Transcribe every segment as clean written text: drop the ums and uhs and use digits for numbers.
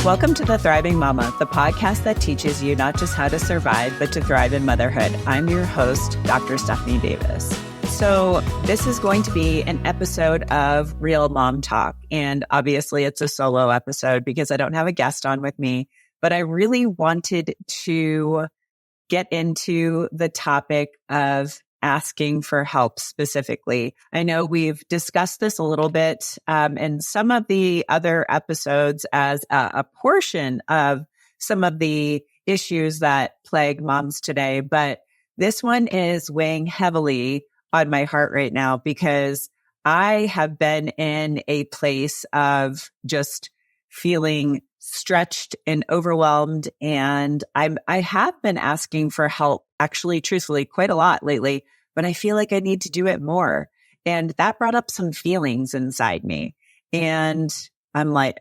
Welcome to The Thriving Mama, the podcast that teaches you not just how to survive, but to thrive in motherhood. I'm your host, Dr. Stephanie Davis. So this is going to be an episode of Real Mom Talk. And obviously it's a solo episode because I don't have a guest on with me, but I really wanted to get into the topic of asking for help specifically. I know we've discussed this a little bit in some of the other episodes as a portion of some of the issues that plague moms today, but this one is weighing heavily on my heart right now because I have been in a place of just feeling stretched and overwhelmed. And I have been asking for help, actually, truthfully, quite a lot lately, but I feel like I need to do it more. And that brought up some feelings inside me. And I'm like,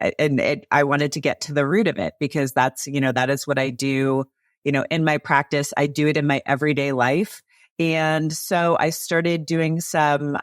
I wanted to get to the root of it because that is what I do, in my practice. I do it in my everyday life. And so I started doing some,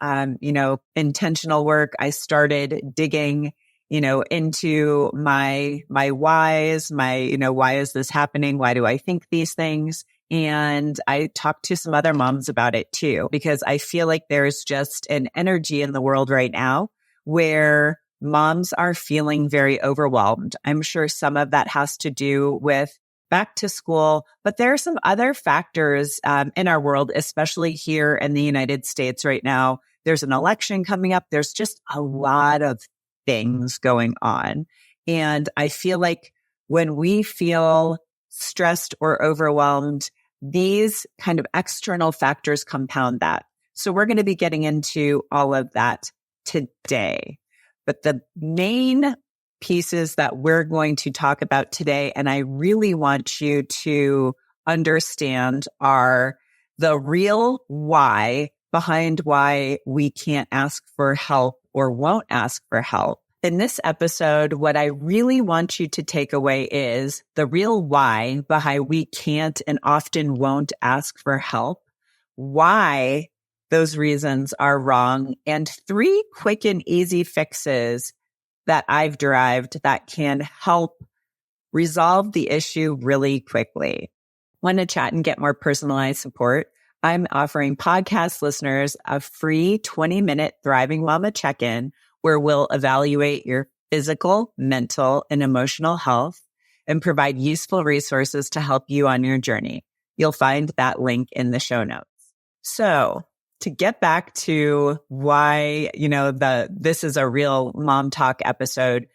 intentional work. I started digging into my whys, why is this happening? Why do I think these things? And I talked to some other moms about it too, because I feel like there's just an energy in the world right now where moms are feeling very overwhelmed. I'm sure some of that has to do with back to school, but there are some other factors in our world, especially here in the United States right now. There's an election coming up. There's just a lot of things going on. And I feel like when we feel stressed or overwhelmed, these kind of external factors compound that. So we're going to be getting into all of that today. But the main pieces that we're going to talk about today, and I really want you to understand, are the real why behind why we can't ask for help or won't ask for help. In this episode, what I really want you to take away is the real why behind we can't and often won't ask for help, why those reasons are wrong, and 3 quick and easy fixes that I've derived that can help resolve the issue really quickly. Want to chat and get more personalized support? I'm offering podcast listeners a free 20-minute Thriving Mama check-in where we'll evaluate your physical, mental, and emotional health and provide useful resources to help you on your journey. You'll find that link in the show notes. So to get back to why, this is a Real Mom Talk episode,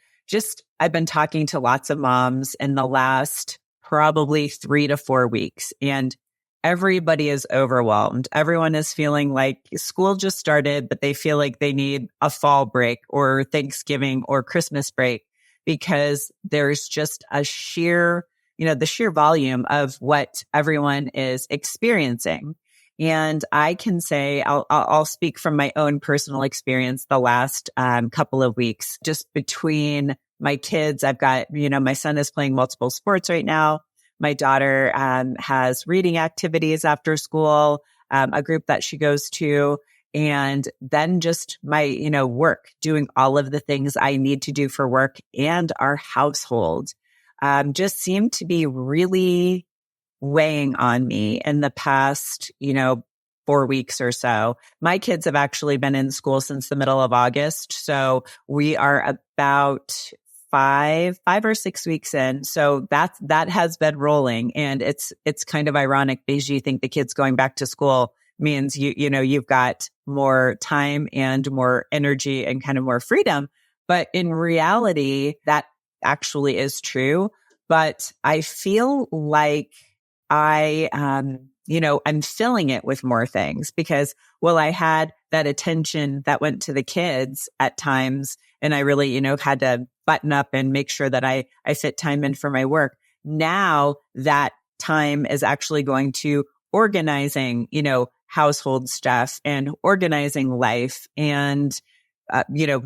I've been talking to lots of moms in the last probably 3 to 4 weeks, and everybody is overwhelmed. Everyone is feeling like school just started, but they feel like they need a fall break or Thanksgiving or Christmas break because there's just the sheer volume of what everyone is experiencing. And I can say, I'll speak from my own personal experience the last couple of weeks, just between my kids. I've got, my son is playing multiple sports right now. My daughter has reading activities after school, a group that she goes to, and then just my, work, doing all of the things I need to do for work and our household, just seemed to be really weighing on me in the past, 4 weeks or so. My kids have actually been in school since the middle of August. So we are about 5 or 6 weeks in. So that has been rolling. And it's kind of ironic because you think the kids going back to school means you've got more time and more energy and kind of more freedom. But in reality, that actually is true. But I feel like I'm filling it with more things because, I had that attention that went to the kids at times, and I really, had to button up and make sure that I fit time in for my work. Now that time is actually going to organizing, household stuff and organizing life and,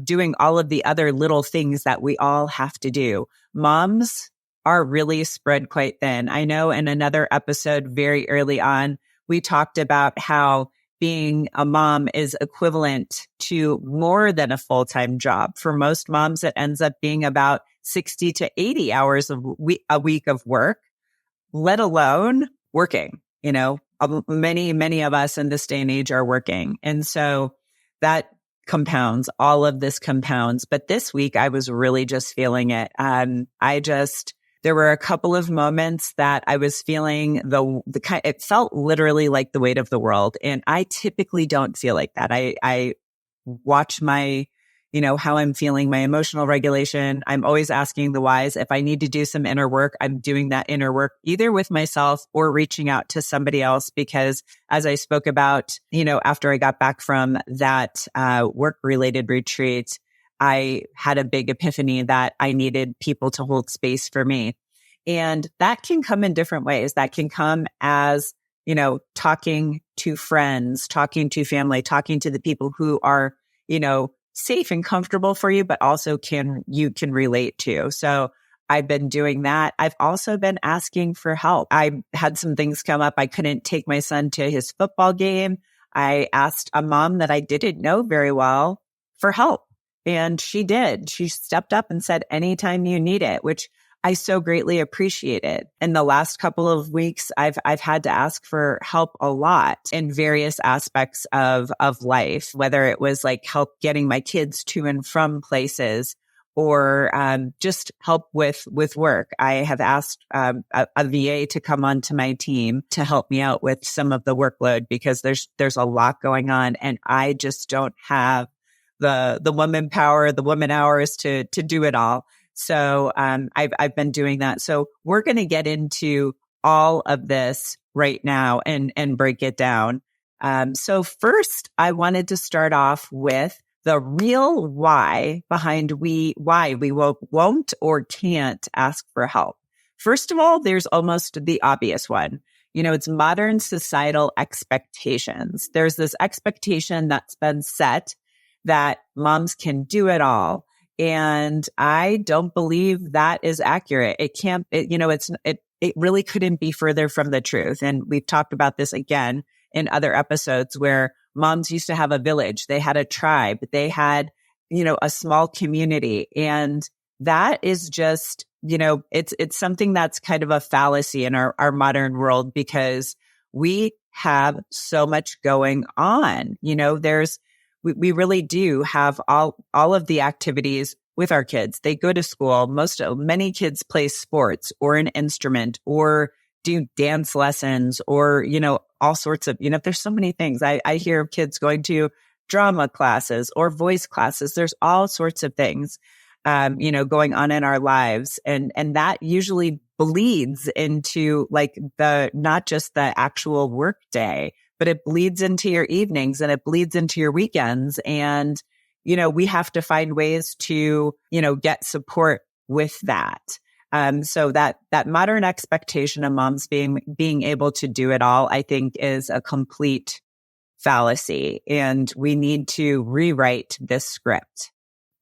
doing all of the other little things that we all have to do. Moms are really spread quite thin. I know in another episode very early on, we talked about how being a mom is equivalent to more than a full-time job. For most moms, it ends up being about 60 to 80 hours a week of work, let alone working. Many of us in this day and age are working. And so that compounds, all of this compounds. But this week I was really just feeling it. There were a couple of moments that I was feeling it felt literally like the weight of the world. And I typically don't feel like that. I watch how I'm feeling, my emotional regulation. I'm always asking the whys. If I need to do some inner work, I'm doing that inner work either with myself or reaching out to somebody else. Because as I spoke about, after I got back from that work-related retreat, I had a big epiphany that I needed people to hold space for me. And that can come in different ways. That can come as, talking to friends, talking to family, talking to the people who are, safe and comfortable for you, but also you can relate to. So I've been doing that. I've also been asking for help. I had some things come up. I couldn't take my son to his football game. I asked a mom that I didn't know very well for help. And she did. She stepped up and said, anytime you need it, which I so greatly appreciated. In the last couple of weeks, I've had to ask for help a lot in various aspects of life, whether it was like help getting my kids to and from places or just help with work. I have asked a VA to come onto my team to help me out with some of the workload because there's a lot going on and I just don't have the woman power, the woman hours to do it all. So I've been doing that. So we're going to get into all of this right now and break it down. So first, I wanted to start off with the real why behind why we won't or can't ask for help. First of all, there's almost the obvious one. It's modern societal expectations. There's this expectation that's been set that moms can do it all. And I don't believe that is accurate. It really couldn't be further from the truth. And we've talked about this again in other episodes where moms used to have a village. They had a tribe. They had, a small community. And that is just, it's something that's kind of a fallacy in our modern world because we have so much going on. We really do have all of the activities with our kids. They go to school. Many kids play sports or an instrument or do dance lessons or, all sorts of, there's so many things. I hear of kids going to drama classes or voice classes. There's all sorts of things, going on in our lives. And that usually bleeds into not just the actual work day, but it bleeds into your evenings and it bleeds into your weekends. And, we have to find ways to, get support with that. So that modern expectation of moms being able to do it all, I think is a complete fallacy. And we need to rewrite this script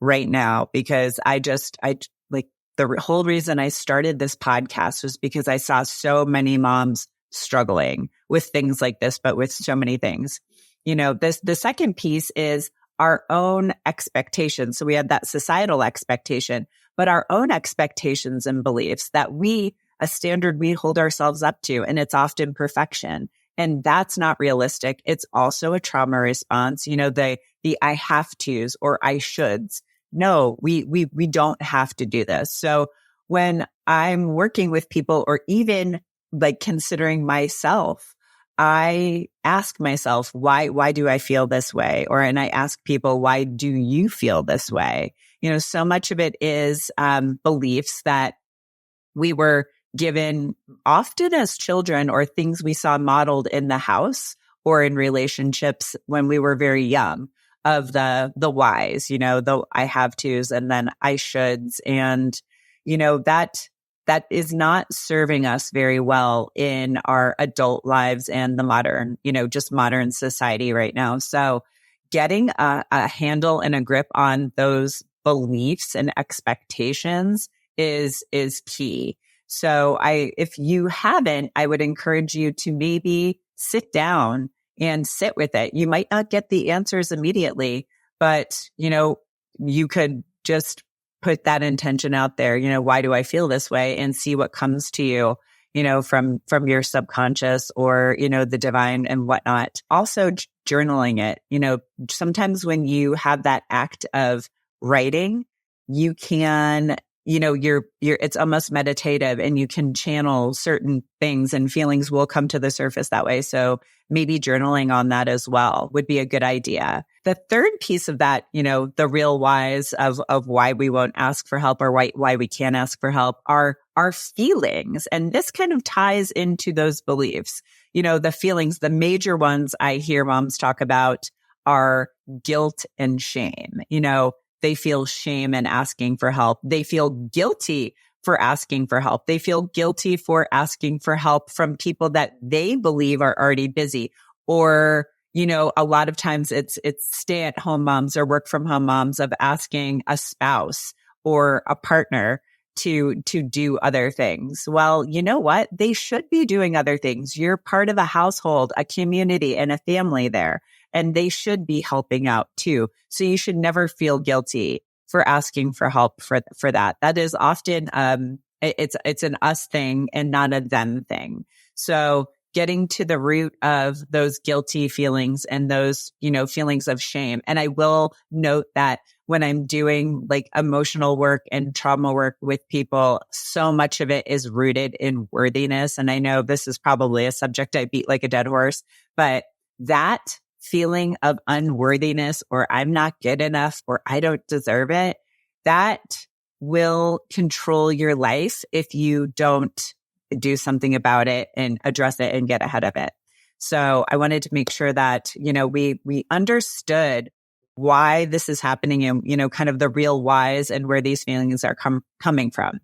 right now because the whole reason I started this podcast was because I saw so many moms struggling with things like this, but with so many things. The second piece is our own expectations. So we had that societal expectation, but our own expectations and beliefs that a standard we hold ourselves up to, and it's often perfection. And that's not realistic. It's also a trauma response. The I have tos or I shoulds. No, we don't have to do this. So when I'm working with people or even considering myself, I ask myself, why do I feel this way? And I ask people, why do you feel this way? So much of it is beliefs that we were given often as children or things we saw modeled in the house or in relationships when we were very young of the whys, the I have tos and then I shoulds. And, that is not serving us very well in our adult lives and the modern, just modern society right now. So getting a handle and a grip on those beliefs and expectations is key. So if you haven't, I would encourage you to maybe sit down and sit with it. You might not get the answers immediately, but, you could just put that intention out there. Why do I feel this way? And see what comes to you, from your subconscious or, the divine and whatnot. Also journaling it, sometimes when you have that act of writing, you can, it's almost meditative and you can channel certain things and feelings will come to the surface that way. So maybe journaling on that as well would be a good idea. The third piece of that, the real whys of why we won't ask for help or why we can't ask for help are our feelings. And this kind of ties into those beliefs. The feelings, the major ones I hear moms talk about are guilt and shame. They feel shame in asking for help. They feel guilty for asking for help. They feel guilty for asking for help from people that they believe are already busy. Or, a lot of times it's stay-at-home moms or work-from-home moms of asking a spouse or a partner to do other things. Well, you know what? They should be doing other things. You're part of a household, a community, and a family there. And they should be helping out too. So you should never feel guilty for asking for help for that. That is often, it's an us thing and not a them thing. So getting to the root of those guilty feelings and those, feelings of shame. And I will note that when I'm doing like emotional work and trauma work with people, so much of it is rooted in worthiness. And I know this is probably a subject I beat like a dead horse, but that feeling of unworthiness or I'm not good enough or I don't deserve it, that will control your life if you don't do something about it and address it and get ahead of it. So I wanted to make sure that, we understood why this is happening and, kind of the real whys and where these feelings are coming from.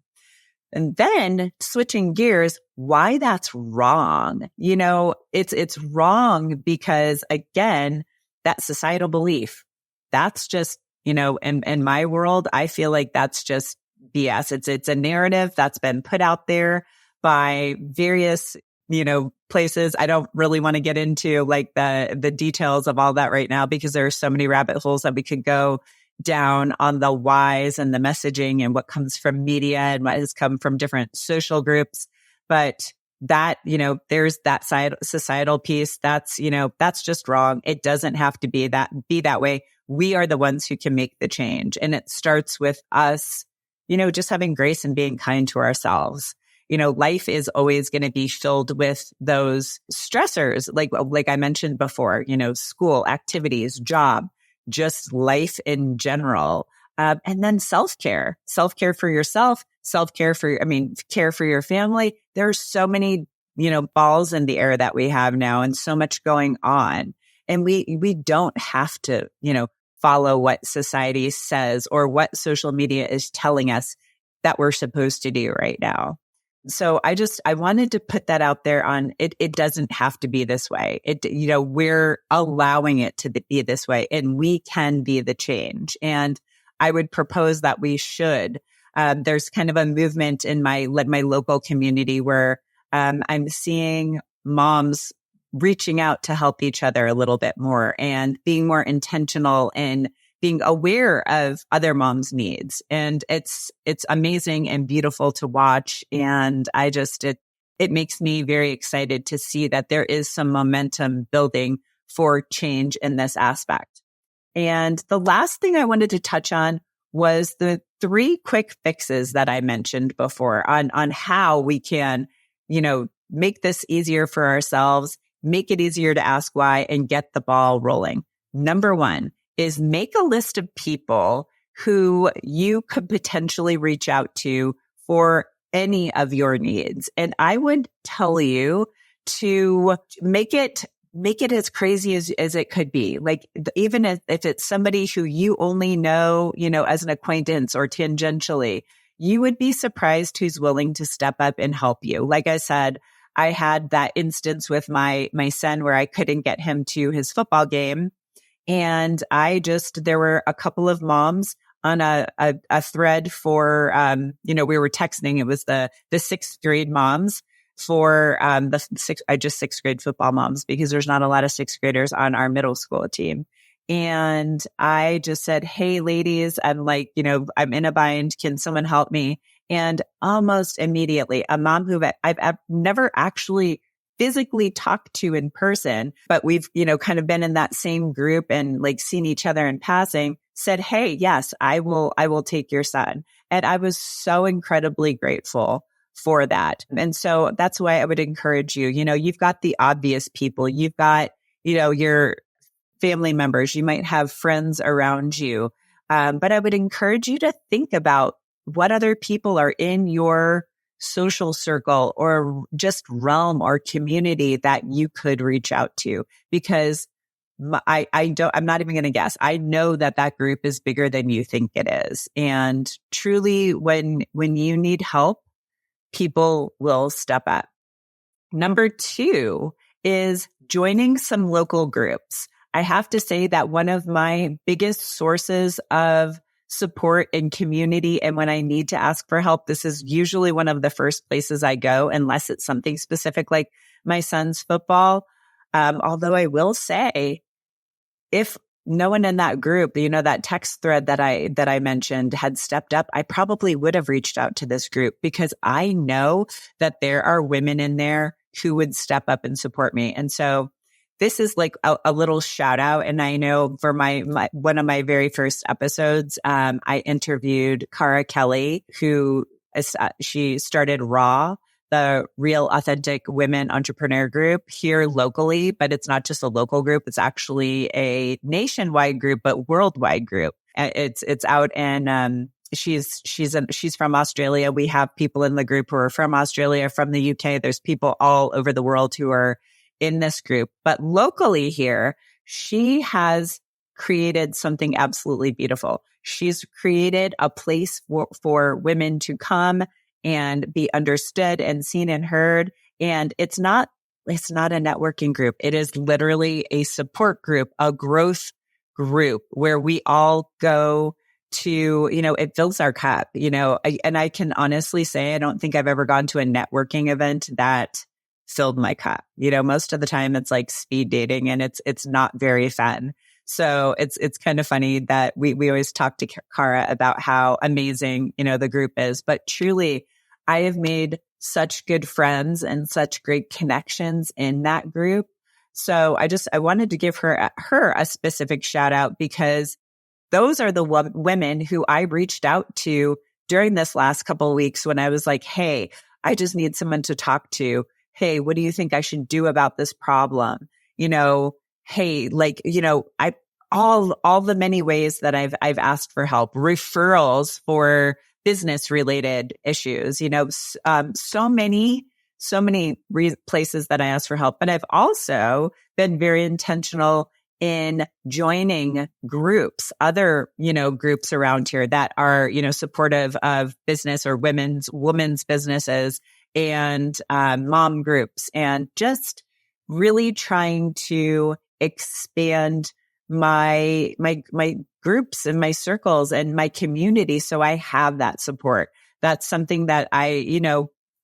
And then switching gears, why that's wrong. It's wrong because again, that societal belief, that's just, in my world, I feel like that's just BS. It's a narrative that's been put out there by various, places. I don't really want to get into like the details of all that right now because there are so many rabbit holes that we could go down on the whys and the messaging and what comes from media and what has come from different social groups. But that, there's that societal piece. That's just wrong. It doesn't have to be that way. We are the ones who can make the change. And it starts with us, just having grace and being kind to ourselves. Life is always going to be filled with those stressors, like I mentioned before, school, activities, job, just life in general. And then self-care for yourself, care for your family. There's so many, balls in the air that we have now and so much going on. And we don't have to, follow what society says or what social media is telling us that we're supposed to do right now. So I wanted to put that out there on it. It doesn't have to be this way. We're allowing it to be this way and we can be the change. And I would propose that we should. There's kind of a movement in my local community where I'm seeing moms reaching out to help each other a little bit more and being more intentional and being aware of other moms' needs. And it's amazing and beautiful to watch. And it makes me very excited to see that there is some momentum building for change in this aspect. And the last thing I wanted to touch on was the 3 quick fixes that I mentioned before on how we can, make this easier for ourselves, make it easier to ask why, and get the ball rolling. Number 1 is make a list of people who you could potentially reach out to for any of your needs. And I would tell you to make it as crazy as it could be. Like even if it's somebody who you only know, as an acquaintance or tangentially, you would be surprised who's willing to step up and help you. Like I said, I had that instance with my son where I couldn't get him to his football game. And there were a couple of moms on a thread for, we were texting. It was the 6th grade moms for, sixth grade football moms, because there's not a lot of 6th graders on our middle school team. And I just said, hey, ladies, I'm like, I'm in a bind. Can someone help me? And almost immediately, a mom who I've never actually physically talked to in person, but we've, kind of been in that same group and like seen each other in passing, said, hey, yes, I will take your son. And I was so incredibly grateful for that. And so that's why I would encourage you, you've got the obvious people, you've got, your family members, you might have friends around you. But I would encourage you to think about what other people are in your social circle or just realm or community that you could reach out to, because I'm not even going to guess. I know that group is bigger than you think it is. And truly, when you need help, people will step up. Number 2 is joining some local groups. I have to say that one of my biggest sources of support and community, and when I need to ask for help, this is usually one of the first places I go, unless it's something specific like my son's football. Although I will say, if no one in that group, that text thread that I mentioned had stepped up, I probably would have reached out to this group, because I know that there are women in there who would step up and support me. And so this is like a little shout out. And I know for my one of my very first episodes, I interviewed Cara Kelly, who she started Raw, the Real Authentic Women Entrepreneur Group here locally, but it's not just a local group. It's actually a nationwide group, but worldwide group. It's out in, she's from Australia. We have people in the group who are from Australia, from the UK. There's people all over the world who are in this group. But locally here, she has created something absolutely beautiful. She's created a place for women to come and be understood and seen and heard. And it's not a networking group. It is literally a support group, a growth group where we all go to, it fills our cup, and I can honestly say, I don't think I've ever gone to a networking event that filled my cup. Most of the time it's like speed dating, and it's not very fun. So it's kind of funny that we always talk to Cara about how amazing, the group is, but truly I have made such good friends and such great connections in that group. So I wanted to give her a specific shout out, because those are the women who I reached out to during this last couple of weeks when I was like, hey, I just need someone to talk to. Hey, what do you think I should do about this problem? Hey, all the many ways that I've asked for help, referrals for business related issues, so many places that I ask for help. But I've also been very intentional in joining groups, other, groups around here that are, supportive of business or women's businesses, and mom groups, and just really trying to expand my groups and my circles and my community, so I have that support. That's something that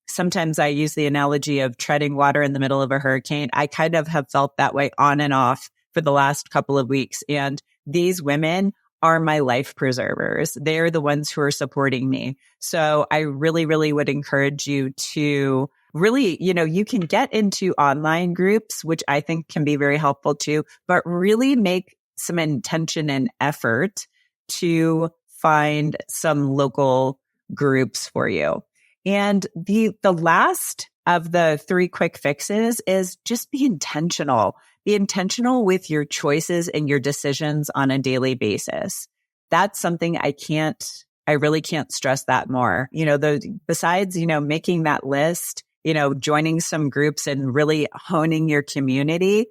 sometimes I use the analogy of treading water in the middle of a hurricane. I kind of have felt that way on and off for the last couple of weeks, and these women are my life preservers. They're the ones who are supporting me. So I really, really would encourage you to really, you can get into online groups, which I think can be very helpful too, but really make some intention and effort to find some local groups for you. And the last of the 3 quick fixes is just be intentional. Be intentional with your choices and your decisions on a daily basis. That's something I really can't stress that more. Besides, making that list, joining some groups and really honing your community,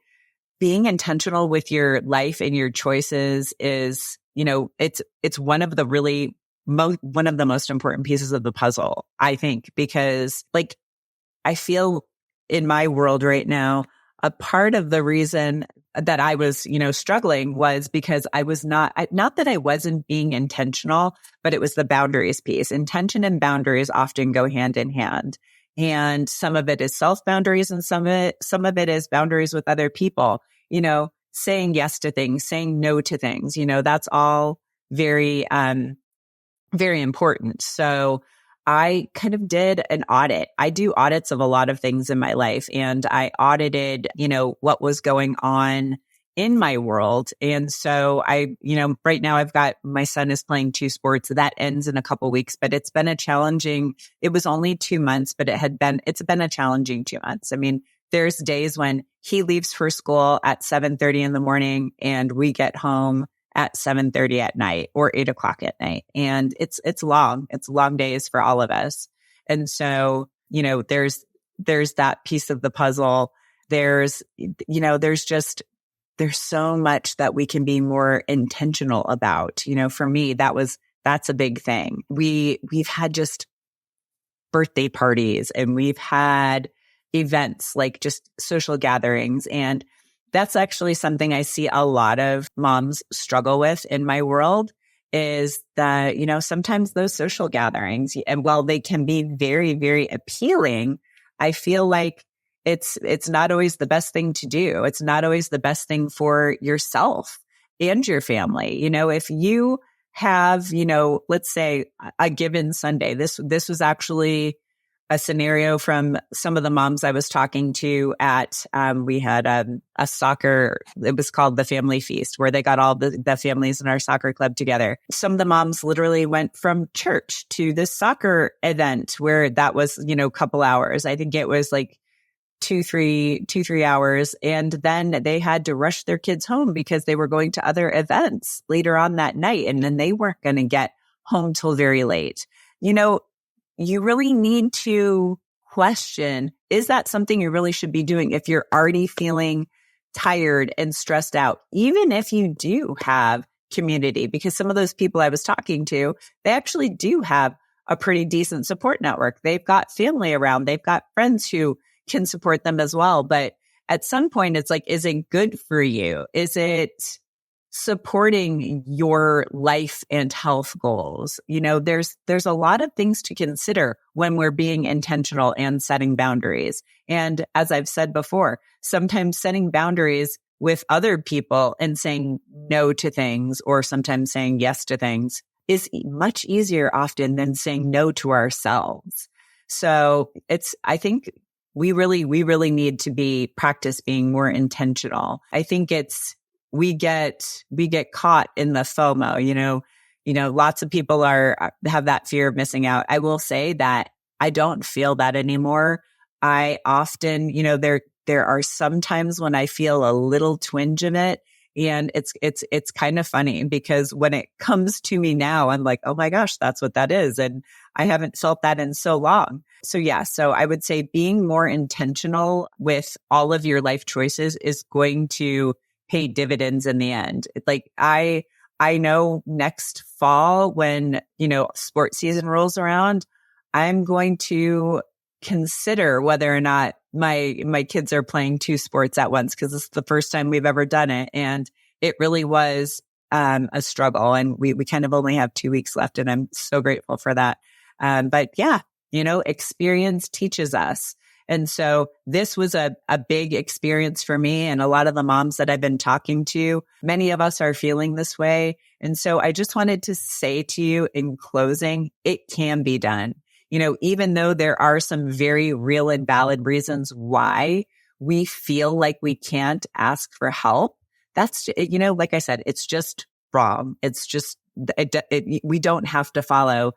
being intentional with your life and your choices is, it's one of the one of the most important pieces of the puzzle, I think, because I feel in my world right now, a part of the reason that I was, struggling was because I was not that I wasn't being intentional, but it was the boundaries piece. Intention and boundaries often go hand in hand. And some of it is self boundaries, and some of it is boundaries with other people. saying yes to things, saying no to things, that's all very, very important. So I kind of did an audit. I do audits of a lot of things in my life, and I audited, what was going on in my world. And so right now my son is playing 2 sports. That ends in a couple weeks, but it was only 2 months, but it's been a challenging 2 months. I mean, there's days when he leaves for school at 7:30 in the morning and we get home at 7:30 at night or 8 o'clock at night. And it's long days for all of us. And so, there's that piece of the puzzle. There's so much that we can be more intentional about. For me, that's a big thing. We've had just birthday parties, and we've had events like just social gatherings. And that's actually something I see a lot of moms struggle with in my world, is that, sometimes those social gatherings, and while they can be very, very appealing, I feel like it's not always the best thing to do. It's not always the best thing for yourself and your family. If you have, let's say a given Sunday, this was actually a scenario from some of the moms I was talking to at, we had a soccer, it was called the Family Feast, where they got all the families in our soccer club together. Some of the moms literally went from church to this soccer event where that was, a couple hours. I think it was like 2-3 hours. And then they had to rush their kids home because they were going to other events later on that night. And then they weren't going to get home till very late. You really need to question, is that something you really should be doing if you're already feeling tired and stressed out, even if you do have community? Because some of those people I was talking to, they actually do have a pretty decent support network. They've got family around, they've got friends who can support them as well. But at some point, it's like, is it good for you? Is it supporting your life and health goals? There's a lot of things to consider when we're being intentional and setting boundaries. And as I've said before, sometimes setting boundaries with other people and saying no to things, or sometimes saying yes to things, is much easier often than saying no to ourselves. So I think we really need to practice being more intentional. I think we get caught in the FOMO, lots of people have that fear of missing out. I will say that I don't feel that anymore. I often, there are some times when I feel a little twinge of it, and it's kind of funny because when it comes to me now, I'm like, oh my gosh, that's what that is. And I haven't felt that in so long. So so I would say being more intentional with all of your life choices is going to pay dividends in the end. Like I know next fall when, sports season rolls around, I'm going to consider whether or not my kids are playing 2 sports at once, because it's the first time we've ever done it. And it really was a struggle. And we kind of only have 2 weeks left, and I'm so grateful for that. But yeah, experience teaches us. And so this was a big experience for me, and a lot of the moms that I've been talking to, many of us are feeling this way. And so I just wanted to say to you in closing, it can be done. Even though there are some very real and valid reasons why we feel like we can't ask for help, that's, like I said, it's just wrong. It's just, we don't have to follow,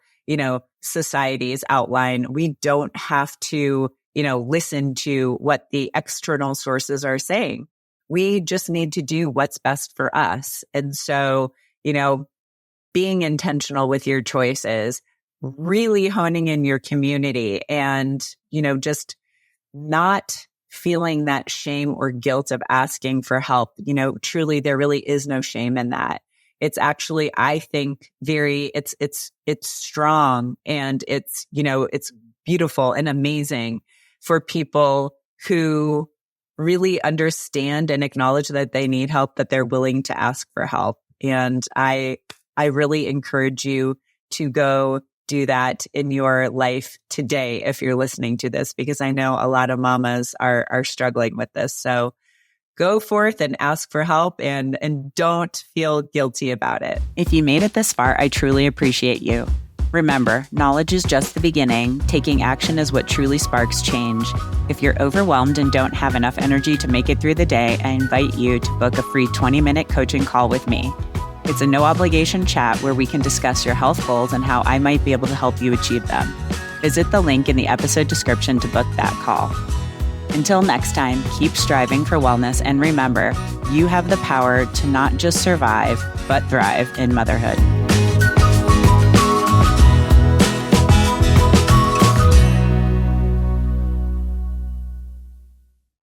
society's outline. We don't have to, listen to what the external sources are saying. We just need to do what's best for us. And so, being intentional with your choices, really honing in your community, and, just not feeling that shame or guilt of asking for help. Truly, there really is no shame in that. It's actually, I think, it's strong, and it's beautiful and amazing for people who really understand and acknowledge that they need help, that they're willing to ask for help. And I really encourage you to go do that in your life today if you're listening to this, because I know a lot of mamas are struggling with this. So go forth and ask for help and don't feel guilty about it. If you made it this far, I truly appreciate you. Remember, knowledge is just the beginning. Taking action is what truly sparks change. If you're overwhelmed and don't have enough energy to make it through the day, I invite you to book a free 20-minute coaching call with me. It's a no-obligation chat where we can discuss your health goals and how I might be able to help you achieve them. Visit the link in the episode description to book that call. Until next time, keep striving for wellness, and remember, you have the power to not just survive, but thrive in motherhood.